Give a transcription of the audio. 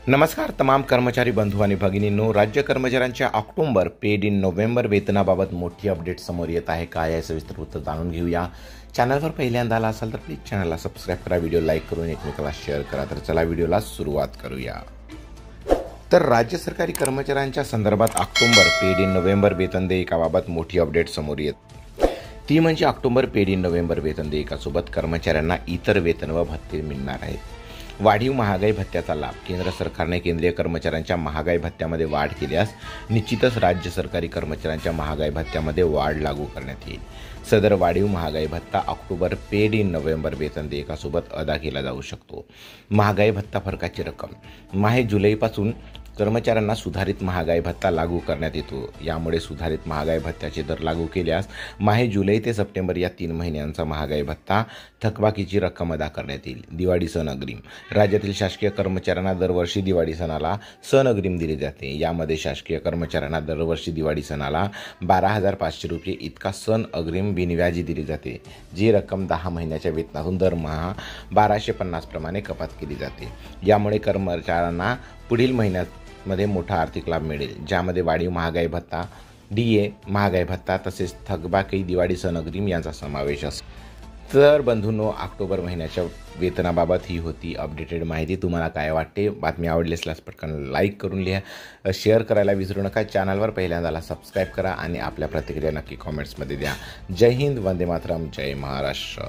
नमस्कार तमाम कर्मचारी बंधू आणि भगिनींनो, राज्य कर्मचाऱ्यांच्या ऑक्टोबर पेड इन नोव्हेंबर वेतनाबाबत मोठी अपडेट समोर येत आहे. काय आहे सविस्तर वृत्त जाणून घेऊया. चॅनलवर पहिल्यांदा आला असाल तर प्लीज चॅनलला सबस्क्राईब करा, व्हिडिओ लाईक करून एकमेकाला शेअर करा. तर चला व्हिडिओला सुरुवात करूया. तर राज्य सरकारी कर्मचाऱ्यांच्या संदर्भात ऑक्टोबर पेड इन नोव्हेंबर वेतन देयकाबाबत मोठी अपडेट समोर येत. ती म्हणजे ऑक्टोबर पेड इन नोव्हेंबर वेतन देयकासोबत कर्मचाऱ्यांना इतर वेतन व भत्ते मिळणार आहेत. वाढीव महागाई भत्त्याचा लाभ. केंद्र सरकारने केंद्रीय कर्मचाऱ्यांच्या महागाई भत्त्यामध्ये वाढ केल्यास निश्चितच राज्य सरकारी कर्मचाऱ्यांच्या महागाई भत्त्यामध्ये वाढ लागू करण्यात येईल. सदर वाढीव महागाई भत्ता ऑक्टोबर पेड इन नोव्हेंबर वेतन देयकासोबत अदा केला जाऊ शकतो. महागाई भत्ता फरकाची रक्कम. माहे जुलैपासून कर्मचाऱ्यांना सुधारित महागाई भत्ता लागू करण्यात येतो. यामुळे सुधारित महागाई भत्त्याचे दर लागू केल्यास माहे जुलै ते सप्टेंबर या 3 महिन्यांचा महागाई भत्ता थकबाकीची रक्कम अदा करण्यात येईल. दिवाळी सण अग्रिम. राज्यातील शासकीय कर्मचाऱ्यांना दरवर्षी दिवाळी सणाला सण अग्रिम दिले जाते. यामध्ये शासकीय कर्मचाऱ्यांना दरवर्षी दिवाळी सणाला 12,500 रुपये इतका सण अग्रिम बिनव्याजी दिली जाते. जी रक्कम 10 महिन्याच्या वेतनातून दरमहा 1250 प्रमाणे कपात केली जाते. यामुळे कर्मचाऱ्यांना पुढील महिन्यामध्ये मोठा आर्थिक लाभ मिळेल, ज्यामध्ये वाढीव महागाई भत्ता, DA, महागाई भत्ता तसेच थकबाकी, दिवाळी सण अग्रिम यांचा समावेश असतो. तर बंधूंनो, ऑक्टोबर महिन्याच्या वेतनाबाबत ही होती अपडेटेड माहिती. तुम्हाला काय वाटते? बातमी आवडली असल्यास पटकन लाईक करून लिहा, शेअर करायला विसरू नका. चॅनलवर पहिल्यांदा सबस्क्राईब करा आणि आपल्या प्रतिक्रिया नक्की कॉमेंट्समध्ये द्या. जय हिंद, वंदे मातरम, जय महाराष्ट्र.